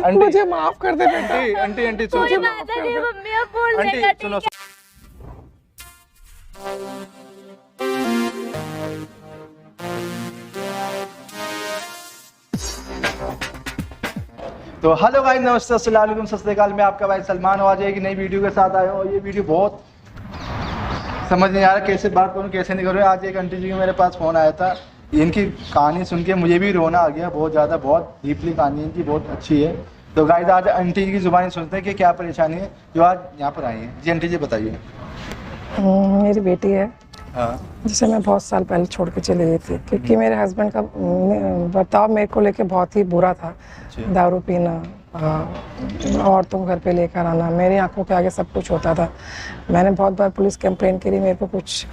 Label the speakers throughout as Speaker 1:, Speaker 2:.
Speaker 1: मुझे माफ कर दे बेटा।
Speaker 2: आंटी आंटी सुनो
Speaker 3: कोई बात नहीं मम्मी, अब बोल
Speaker 2: आंटी
Speaker 3: लेगा
Speaker 2: सुनो।
Speaker 3: ठीक
Speaker 2: तो हेलो गाइस, नमस्ते, अस्सलाम वालेकुम, सत श्री अकाल। मैं आपका भाई सलमान आज एक नई वीडियो के साथ आया हूँ। और ये वीडियो बहुत समझ नहीं आ रहा कैसे बात करूँ कैसे नहीं करूँ। आज एक आंटी जी का मेरे पास फ़ोन आया था, इनकी कहानी सुन के मुझे भी रोना आ गया बहुत ज़्यादा। बहुत डीपली कहानी इनकी बहुत अच्छी है। तो गाइस आज आंटी जी की ज़ुबानी सुनते हैं कि क्या परेशानी है जो आज यहाँ पर आई है। जी आंटी जी बताइए।
Speaker 1: मेरी बेटी है
Speaker 2: हाँ
Speaker 1: जिसे मैं बहुत साल पहले छोड़ के चली गई थी, क्योंकि मेरे हस्बैंड का बर्ताव मेरे को लेके बहुत ही बुरा था। दारू पीना, औरतों को घर पे लेकर आना, मेरी आंखों के आगे सब कुछ होता था। मैंने बहुत बार पुलिस कंप्लेंट करी, मेरे को कुछ।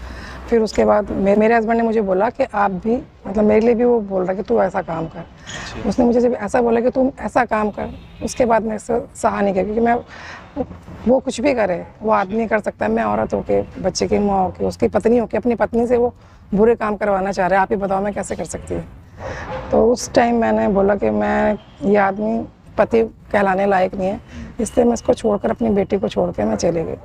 Speaker 1: फिर उसके बाद मेरे हस्बैंड ने मुझे बोला कि आप भी, मतलब मेरे लिए भी वो बोल रहा कि तू ऐसा काम कर। उसने मुझे जब ऐसा बोला कि तुम ऐसा काम कर, उसके बाद मेरे से सहा नहीं किया, क्योंकि मैं वो कुछ भी करे, वो आदमी कर सकता है। मैं औरत होके, बच्चे की माँ होके, उसकी पत्नी होके अपनी पत्नी से वो बुरे काम करवाना चाह रहा है। आप ही बताओ मैं कैसे कर सकती हूँ। तो उस टाइम मैंने बोला कि मैं, ये आदमी पति कहलाने लायक नहीं है, इसलिए मैं इसको छोड़कर अपनी बेटी को छोड़ के मैं चली गई।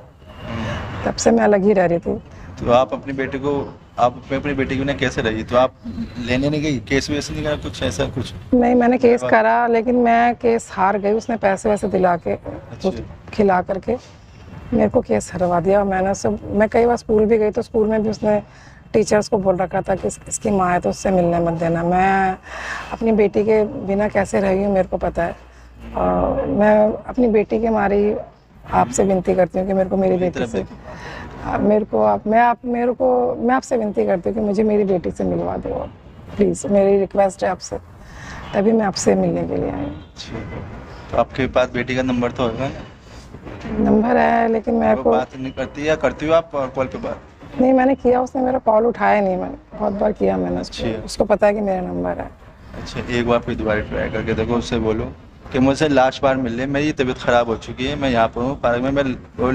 Speaker 1: तब से मैं अलग ही रह रही थी।
Speaker 2: तो आप अपनी बेटी को, आप अपनी बेटी को कैसे रही? तो आप लेने नहीं गई, केस वेस नहीं करा कुछ ऐसा कुछ?
Speaker 1: नहीं, मैंने केस करा, लेकिन मैं केस हार गई। उसने पैसे वैसे दिला के, खिला करके मेरे को केस हरवा दिया। मैं कई बार स्कूल भी गई, तो स्कूल में भी उसने टीचर्स को बोल रखा था कि इसकी माँ है तो उससे मिलने मत देना। मैं अपनी बेटी के बिना कैसे रही हूँ मेरे को पता है। मैं अपनी बेटी के मारी आपसे विनती करती हूँ कि मेरे को मेरी बेटी से, मैं आपसे विनती करती हूँ कि मुझे मेरी बेटी से मिलवा दो प्लीज़। मेरी रिक्वेस्ट है आपसे, तभी मैं आपसे मिलने के लिए आई हूँ।
Speaker 2: तो आपके पास बेटी का नंबर तो होगा ना?
Speaker 1: नंबर है, लेकिन मेरे को
Speaker 2: बात नहीं करती या करती हो आप कॉल पे बात?
Speaker 1: नहीं, मैंने किया, उसने मेरा कॉल उठाया नहीं। मैंने बहुत बार किया मैंने उसको पता है कि मेरा नंबर है।
Speaker 2: अच्छा, एक बार फिर दोबारा ट्राई करके देखो, उससे बोलो कि मुझसे लास्ट बार मिल ले, मेरी तबीयत ख़राब हो चुकी है, मैं यहाँ पर हूँ पार्क में, मैं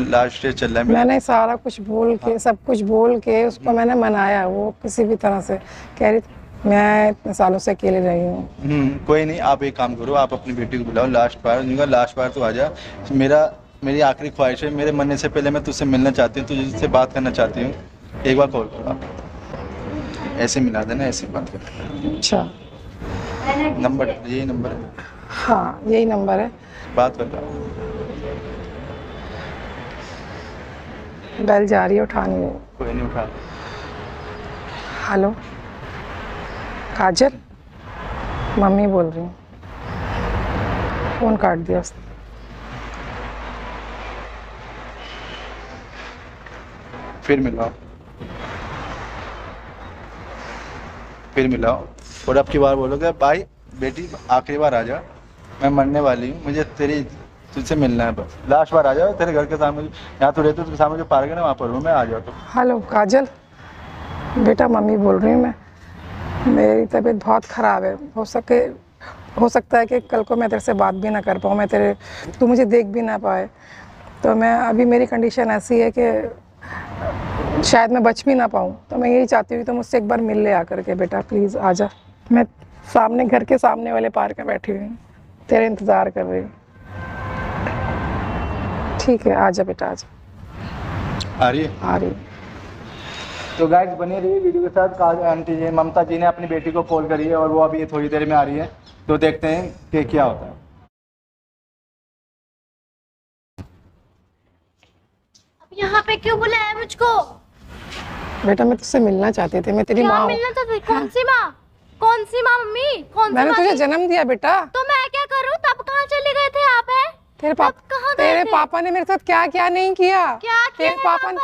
Speaker 2: लास्ट स्टेज चल रहा है।
Speaker 1: मैंने सारा कुछ बोल के, सब कुछ बोल के उसको मैंने मनाया। वो किसी भी तरह से कह रही मैं इतने सालों से अकेले रही हूँ।
Speaker 2: कोई नहीं, आप एक काम करो, आप अपनी बेटी को बुलाओ लास्ट बार तो आ जा। मेरी आखिरी ख्वाहिश है, मेरे मरने से पहले मैं तुझसे मिलना चाहती हूँ, तुझसे बात करना चाहती हूँ। एक बार कॉल करो आप, ऐसे मिला देना, ऐसे बात कर।
Speaker 1: अच्छा,
Speaker 2: नंबर यही नंबर है?
Speaker 1: हाँ यही नंबर है।
Speaker 2: बात कर रहा
Speaker 1: बेल जा रही है, उठा नहीं रही।
Speaker 2: कोई नहीं उठा।
Speaker 1: हेलो काजल, मम्मी बोल रही हूँ। फोन काट दिया उसने।
Speaker 2: फिर मिलाओ और अब की बार बोलोगे भाई बेटी आखिरी बार आ जा, मैं मरने वाली हूँ, मुझे तुझसे मिलना है, बस लास्ट बार आ जाओ। तेरे घर के सामने, यहाँ तो रहते तो सामने जो पार्क है ना, वहाँ पर हूँ मैं, आ जाओ। तो
Speaker 1: हेलो काजल बेटा, मम्मी बोल रही हूँ मैं। मेरी तबीयत बहुत ख़राब है। हो सकता है कि कल को मैं तेरे से बात भी ना कर पाऊँ, तू मुझे देख भी ना पाए। तो मैं अभी, मेरी कंडीशन ऐसी है कि शायद मैं बच भी ना पाऊँ। तो मैं यही चाहती हूँ कि तुम मुझसे एक बार मिल ले आकर के। बेटा प्लीज़ आ जा। मैं सामने, घर के सामने वाले पार्क में बैठी हुई हूँ, तेरे इंतज़ार कर रही हूँ। ठीक है, आ जा बेटा, आ जा।
Speaker 2: आ रही है?
Speaker 1: आ रही।
Speaker 2: तो गाइस बने रहिए वीडियो के साथ। आंटी जी, ममता जी ने अपनी बेटी को कॉल करी है और वो अभी थोड़ी देर में आ रही है, तो देखते हैं कि क्या होता है।
Speaker 3: अब यहाँ पे क्यों बुलाया मुझको?
Speaker 1: बेटा मैं तुझसे मिलना चाहती थी, मैं तेरी माँ हूँ।
Speaker 3: मिलना चाहती? कौन सी माँ? कौन सी माँ मम्मी? कौन सी?
Speaker 1: मैंने तुझे जन्म दिया बेटा।
Speaker 3: तो मैं क्या करूँ? तब कहाँ चले गए थे आप? है
Speaker 1: तेरे पापा ने मेरे साथ क्या क्या नहीं किया?
Speaker 3: क्या
Speaker 1: तेरे
Speaker 3: पापा ने?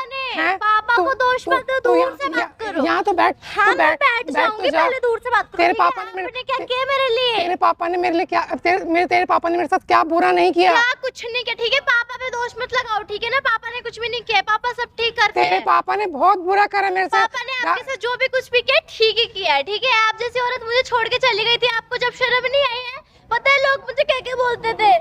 Speaker 3: पापा को दोष मत दो, दूर से बात करो।
Speaker 1: यहाँ तो बैठ।
Speaker 3: हाँ, मैं बैठ जाऊंगी, पहले दूर से बात करो।
Speaker 1: तेरे पापा ने
Speaker 3: क्या किया मेरे लिए?
Speaker 1: तेरे पापा ने मेरे लिए क्या, तेरे पापा ने मेरे साथ क्या बुरा नहीं किया?
Speaker 3: क्या कुछ नहीं किया, ठीक है? पापा पे दोष मत लगाओ, ठीक है ना? पापा ने कुछ भी नहीं किया, पापा सब ठीक करते हैं।
Speaker 1: तेरे पापा ने बहुत बुरा करा मेरे साथ।
Speaker 3: पापा ने आपके साथ जो भी कुछ भी किया ठीक ही किया है, ठीक है? आप जैसी औरत मुझे छोड़ के चली गई थी, आपको जब शर्म नहीं आई है? पता है लोग मुझे क्या क्या बोलते थे?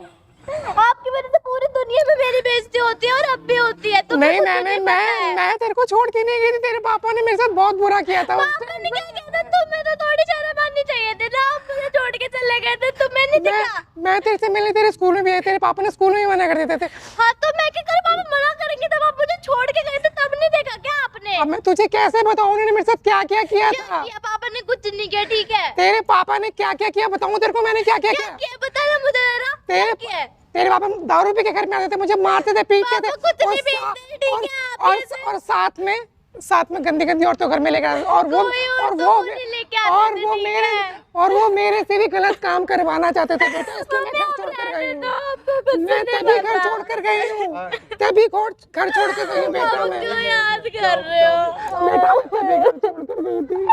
Speaker 3: आपकी वजह से पूरी दुनिया में मेरी बेइज्जती होती है और अब भी होती है।
Speaker 1: नहीं, मैं तेरे को छोड़ के नहीं गई थी। तेरे पापा ने मेरे साथ बहुत बुरा किया था।
Speaker 3: पापा ने क्या किया था? तुम्हें तो थोड़ी शर्म आनी चाहिए थी ना, आप मुझे छोड़ के चले गए थे, तुम्हें नहीं दिखा?
Speaker 1: मैं तेरे से मिलने तेरे स्कूल में भी आई, तेरे पापा ने स्कूल में भी मना कर देते थे।
Speaker 3: हाँ तो मैं क्या करूं, पापा मना करेंगे तब आप मुझे छोड़ के गए थे, तब नहीं देखा क्या आपने?
Speaker 1: अब मैं तुझे कैसे बताऊं उन्होंने मेरे साथ क्या क्या किया
Speaker 3: क्या
Speaker 1: था?
Speaker 3: किया? पापा ने कुछ नहीं किया, ठीक है?
Speaker 1: तेरे पापा ने क्या क्या किया बताऊं तेरे को मैंने क्या क्या
Speaker 3: क्या
Speaker 1: किया?
Speaker 3: किया बता ना मुझे जरा, क्या किया?
Speaker 1: तेरे पापा दारू पी के घर में आते थे, मुझे मारते थे, पीटते थे,
Speaker 3: पापा कुछ
Speaker 1: और
Speaker 3: नहीं
Speaker 1: सा-
Speaker 3: पीटते, ठीक है, आप ऐसे-
Speaker 1: और साथ में गंदी गंदी औरतों घर में लेकर आते थे, और वो
Speaker 3: कोई औरतों को नहीं लेके आते थे, ठीक है?
Speaker 1: और वो मेरे से भी गलत काम करवाना चाहते थे बेटा, इसलिए मैं
Speaker 3: मम्मी,
Speaker 1: घर
Speaker 3: आप
Speaker 1: छोड़ कर
Speaker 3: रहने
Speaker 1: गई
Speaker 3: दो,
Speaker 1: हूँ।
Speaker 3: आपको कुछ
Speaker 1: मैं
Speaker 3: नहीं
Speaker 1: तभी घर
Speaker 3: पता।
Speaker 1: छोड़ कर गई हूँ, तभी घर छोड़ कर गई हूँ बेटा
Speaker 3: आप
Speaker 1: मैं।
Speaker 3: क्यों याद कर रहे हो?
Speaker 1: बेटा मैं तभी घर छोड़ कर गई थी।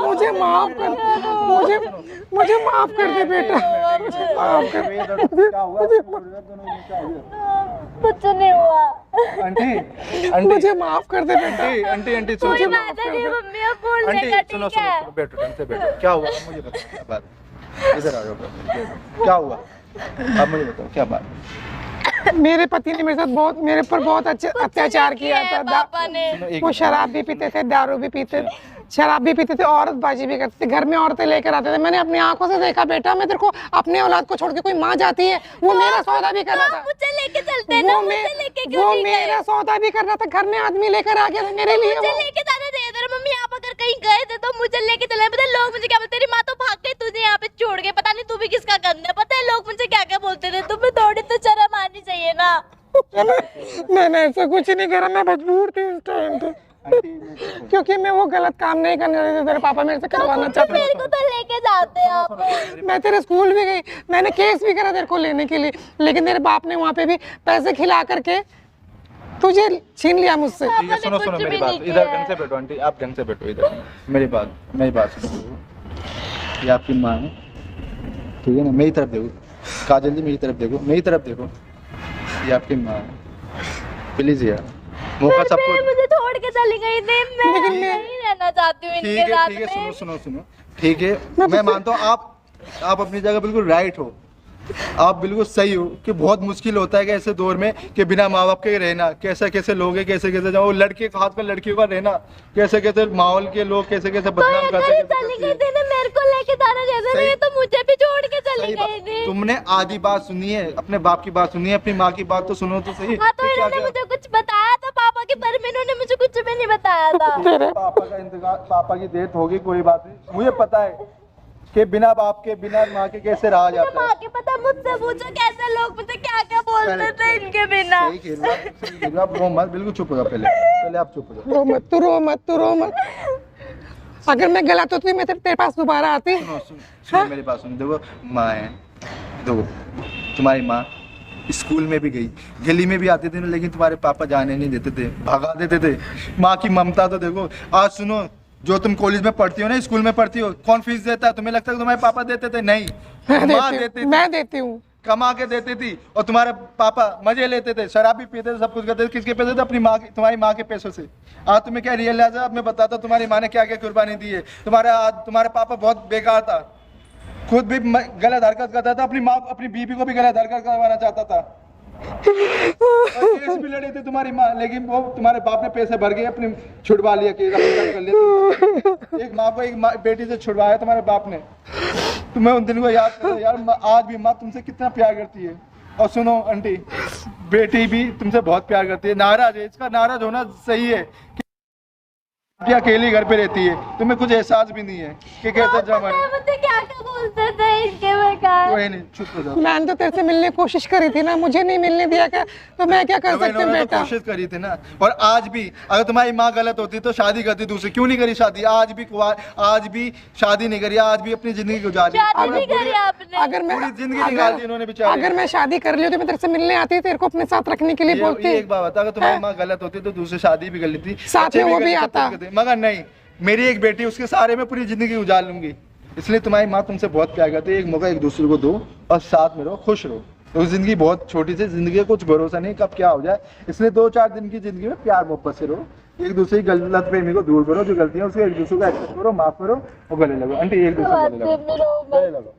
Speaker 1: मुझे माफ कर, मुझे माफ कर दे बेटा, मुझे माफ कर दे।
Speaker 2: क्या हुआ दोनों में क्या हुआ?
Speaker 3: कुछ नहीं हुआ।
Speaker 2: आंटी आंटी
Speaker 1: मुझे माफ कर दे बेटा।
Speaker 2: आंटी आंटी आंटी सुनो
Speaker 3: कोई
Speaker 2: सुनो
Speaker 3: बात नहीं मम्मी, अब भूल
Speaker 2: आंटी
Speaker 3: लेगा,
Speaker 2: सुनो
Speaker 3: ठीक
Speaker 2: सुनो
Speaker 3: है?
Speaker 2: सुनो, बैठो ढंग से बैठो। क्या हुआ मुझे बताओ, क्या बात? इधर आ जाओ, बैठो। क्या हुआ अब मुझे बताओ क्या बात?
Speaker 1: मेरे पति ने मेरे पर बहुत अच्छे अत्याचार किया था।
Speaker 3: पापा ने।
Speaker 2: एक
Speaker 1: वो शराब भी पीते थे, दारू भी पीते, शराब भी पीते थे, औरतबाजी भी करते थे, घर में औरतें लेकर आते थे। मैंने अपनी आंखों से देखा बेटा, मैं तेरे को अपने औलाद को छोड़ के कोई माँ जाती है, वो मेरा सौदा भी कर रहा था।
Speaker 3: मुझे लेके चलते ना, मुझे लेके क्यों नहीं गए?
Speaker 1: मेरा सौदा भी कर रहा था, घर में आदमी लेकर आ गया था मेरे लिए।
Speaker 3: मुझे
Speaker 1: वो
Speaker 3: लेके जाना चाहिए था ना, मम्मी आप अगर कहीं गए थे तो मुझे लेके चले। पता है लोग मुझे क्या बोलते, तेरी माँ तो भाग गई, तुझे यहाँ पे छोड़ गए, पता नहीं तू भी किसका गंदा है। पता है लोग मुझे क्या क्या बोलते थे, तुम्हें थोड़ी तो शर्म आनी चाहिए ना।
Speaker 1: मैंने ऐसा कुछ नहीं करा, मैं मजबूर थी उस टाइम पे, क्योंकि मैं वो गलत काम नहीं करने देते थे, तेरे पापा मेरे से करवाना चाहते
Speaker 3: मेरे को तो लेके जाते आप।
Speaker 1: थे। मैं तेरे स्कूल भी गई, मैंने केस भी करा तेरे को लेने के लिए, लेकिन तेरे बाप ने वहाँ पे भी पैसे खिला करके तुझे छीन लिया मुझसे।
Speaker 2: ठीक है सुनो सुनो
Speaker 3: कुछ
Speaker 2: मेरी
Speaker 3: भी
Speaker 2: बात,
Speaker 3: नहीं
Speaker 2: इधर
Speaker 3: किया
Speaker 2: ढंग से बैठो आंटी, आप ढंग से बैठो इधर। मेरी बात सुनो। ये आपकी माँ है, ठीक है ना? मेरी तरफ देखो काजल जी, मेरी तरफ देखो, मेरी तरफ देखो। ये आपकी माँ है, प्लीज यार मौका सबको।
Speaker 3: मुझे छोड़ के चली गई थी, मैं
Speaker 1: लेकिन
Speaker 3: नहीं रहना चाहती हूँ इनके साथ
Speaker 2: ठीक है
Speaker 3: में।
Speaker 2: सुनो ठीक है, मैं मानता हूँ आप अपनी जगह बिल्कुल राइट हो, आप बिल्कुल सही हो कि बहुत मुश्किल होता है कि ऐसे दौर में कि बिना माँ बाप के रहना, कैसे कैसे लोग हैं, कैसे कैसे जाओ लड़के का, खासकर लड़कियों का रहना, कैसे कैसे माहौल के लोग कैसे कैसे बदनाम
Speaker 3: अगर
Speaker 2: करते
Speaker 3: ये चली गई थी ना, मेरे को लेके जाना जैसे
Speaker 2: सही-
Speaker 3: नहीं तो मुझे भी छोड़ के चली
Speaker 2: सही
Speaker 3: गई
Speaker 2: बात।
Speaker 3: थी।
Speaker 2: तुमने आधी बात सुनी है, अपने बाप की बात सुनी है, अपनी माँ की बात तो सुनो तो सही।
Speaker 3: हाँ तो
Speaker 2: कि क्या
Speaker 3: इन्होंने
Speaker 2: क्या-
Speaker 3: मुझे कुछ बताया था पापा के बारे में, इन्होंने मुझे कुछ भी नहीं बताया था।
Speaker 2: पापा का इंतजार, पापा की डेथ होगी, कोई बात नहीं, मुझे पता है कि बिना बाप के बिना माँ के कैसे रहा जाता है।
Speaker 3: माँ के पता, मुझसे पूछो कैसे लोग मुझे क्या क्या बोलते थे इनके बिना।
Speaker 2: सही खेल रहा, सही खेल रहा, आप रो मत, बिल्कुल चुप हो जाओ, पहले आप चुप हो जाओ।
Speaker 1: रो मत, तू रो मत। अगर मैं गलत होती मैं तेरे पास दोबारा आती।
Speaker 2: सुनो मेरी बात सुनो, देखो माँ है, देखो तुम्हारी माँ स्कूल में भी गई, गली में भी आते थे ना, लेकिन तुम्हारे पापा जाने नहीं देते थे, भगा देते थे। माँ की ममता तो देखो। आज सुनो, जो तुम कॉलेज में पढ़ती हो ना, स्कूल में पढ़ती हो, कौन फीस देता है? तुम्हें लगता है कि तुम्हारे पापा देते थे? नहीं, माँ देती थी,
Speaker 1: मैं देती हूँ,
Speaker 2: कमा के देती थी। और तुम्हारे पापा मजे लेते थे, शराब भी पीते थे, सब कुछ करते थे। किसके पैसे थे? अपनी माँ के, तुम्हारी माँ के पैसों से। आज तुम्हें क्या रियलाइज है? अब मैं बताता हूँ तुम्हारी माँ ने क्या क्या कुर्बानी दी है। तुम्हारा पापा बहुत बेकार था, खुद भी गलत हरकत करता था, अपनी माँ अपनी बीवी को भी गलत हरकत करवाना चाहता था, और केस भी लड़े थे तुम्हारी माँ, लेकिन वो तुम्हारे बाप ने पैसे भर के अपनी छुड़वा लिया, केस अपनी कर लिया। एक माँ को एक बेटी से छुड़वाया तुम्हारे बाप ने। तुम्हें उन दिन को याद करो यार, आज भी माँ तुमसे कितना प्यार करती है। और सुनो आंटी, बेटी भी तुमसे बहुत प्यार करती है, नाराज है, इसका नाराज होना सही है कि अकेली घर पे रहती है, तुम्हें कुछ एहसास भी नहीं है कि कैसे जमाने।
Speaker 3: मुझे क्या क्या बोलते थे इनके बेकार।
Speaker 2: कोई नहीं, चुप हो जाओ।
Speaker 1: मैंने तो तेरे से मिलने की कोशिश करी थी ना, मुझे नहीं मिलने दिया क्या, तो मैं क्या कर सकती हूँ
Speaker 2: इन्होंने तो
Speaker 1: बेटा।
Speaker 2: कोशिश करी थी ना। और आज भी अगर तुम्हारी माँ गलत होती तो शादी करती दूसरी, क्यों नहीं करी शादी? आज भी शादी नहीं करी, आज भी अपनी जिंदगी गुजारी।
Speaker 3: शादी नहीं करी आपने।
Speaker 1: अगर मैं
Speaker 2: पूरी जिंदगी निकाल दी इन्होंने बेचारे।
Speaker 1: अगर मैं शादी कर ली होती, मैं तेरे से मिलने आती, तेरे को अपने साथ रखने के लिए
Speaker 2: ये
Speaker 1: बोलती।
Speaker 2: एक बात बता, अगर तुम्हारी माँ गलत होती तो दूसरी शादी भी कर लेती,
Speaker 1: साथ
Speaker 2: बच्चे
Speaker 1: में वो
Speaker 2: कर
Speaker 1: भी
Speaker 2: लेते, सब
Speaker 1: आता।
Speaker 2: कुछ करते। मगर नहीं, मेरी एक बेटी, उसके सहारे में पूरी जिंदगी गुजार लूंगी। इसलिए तुम्हारी माँ तुमसे बहुत प्यार करती है। एक मौका एक दूसरे को दो और साथ में रहो, खुश रहो। तो जिंदगी बहुत छोटी सी जिंदगी है, कुछ भरोसा नहीं कब क्या हो जाए, इसलिए 2-4 दिन की जिंदगी में प्यार मोहब्बत से रहो। एक दूसरे की गलत फहमी को दूर करो, जो गलतियां उसको एक दूसरे को एक्सेप्ट करो, माफ करो और गले लगो। आंटी एक दूसरे को गले लगो,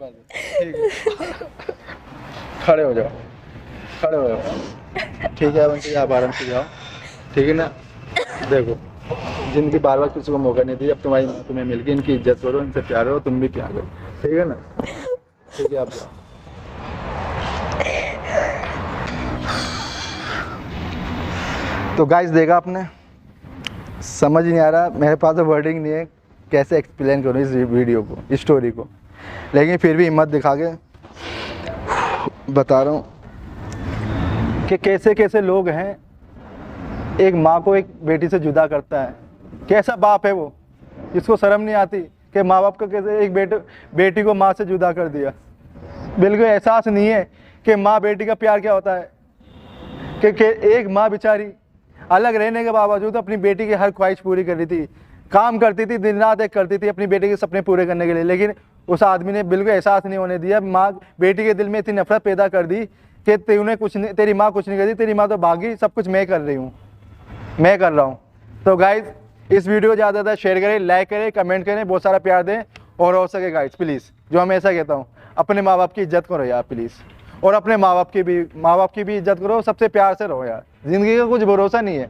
Speaker 2: बस, ठीक है। खड़े हो जाओ, खड़े हो जाओ। ठीक है बंटी, आप आराम से जाओ, ठीक है ना। देखो जिंदगी बार बार किसी को मौका नहीं दी, अब तुम्हारी माँ तुम्हें मिल गई, इनकी इज्जत करो, इनसे प्यार करो, तुम भी प्यार करो, ठीक है ना। ठीक है आप जाओ। तो गाइस देखा आपने, समझ नहीं आ रहा, मेरे पास तो वर्डिंग नहीं है कैसे एक्सप्लेन करूँ इस वीडियो को, इस स्टोरी को, लेकिन फिर भी हिम्मत दिखा के बता रहा हूँ कि कैसे कैसे लोग हैं, एक माँ को एक बेटी से जुदा करता है। कैसा बाप है वो, जिसको शर्म नहीं आती कि माँ बाप को कैसे एक बेटी को माँ से जुदा कर दिया। बिल्कुल एहसास नहीं है कि माँ बेटी का प्यार क्या होता है, कि एक माँ बेचारी अलग रहने के बावजूद अपनी बेटी की हर ख्वाहिश पूरी कर रही थी, काम करती थी, दिन रात एक करती थी अपनी बेटी के सपने पूरे करने के लिए, लेकिन उस आदमी ने बिल्कुल एहसास नहीं होने दिया। माँ बेटी के दिल में इतनी नफरत पैदा कर दी कि तूने कुछ नहीं, तेरी माँ कुछ नहीं कर दी, तेरी माँ तो भागी, सब कुछ मैं कर रही हूँ, मैं कर रहा हूँ। तो गाइज इस वीडियो को ज़्यादा ज़्यादा शेयर करें, लाइक करें, कमेंट करें, बहुत सारा प्यार दें, और हो सके गाइज प्लीज़, जो मैं ऐसा कहता हूँ, अपने माँ बाप की इज्जत करो यार प्लीज़, और अपने माँ बाप की भी इज्जत करो, सबसे प्यार से रहो यार। ज़िंदगी का कुछ भरोसा नहीं है,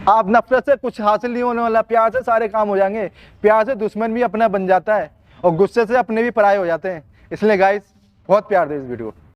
Speaker 2: आप नफरत से कुछ हासिल नहीं होने वाला, प्यार से सारे काम हो जाएंगे। प्यार से दुश्मन भी अपना बन जाता है और गुस्से से अपने भी पराये हो जाते हैं। इसलिए गाइस बहुत प्यार दे इस वीडियो को।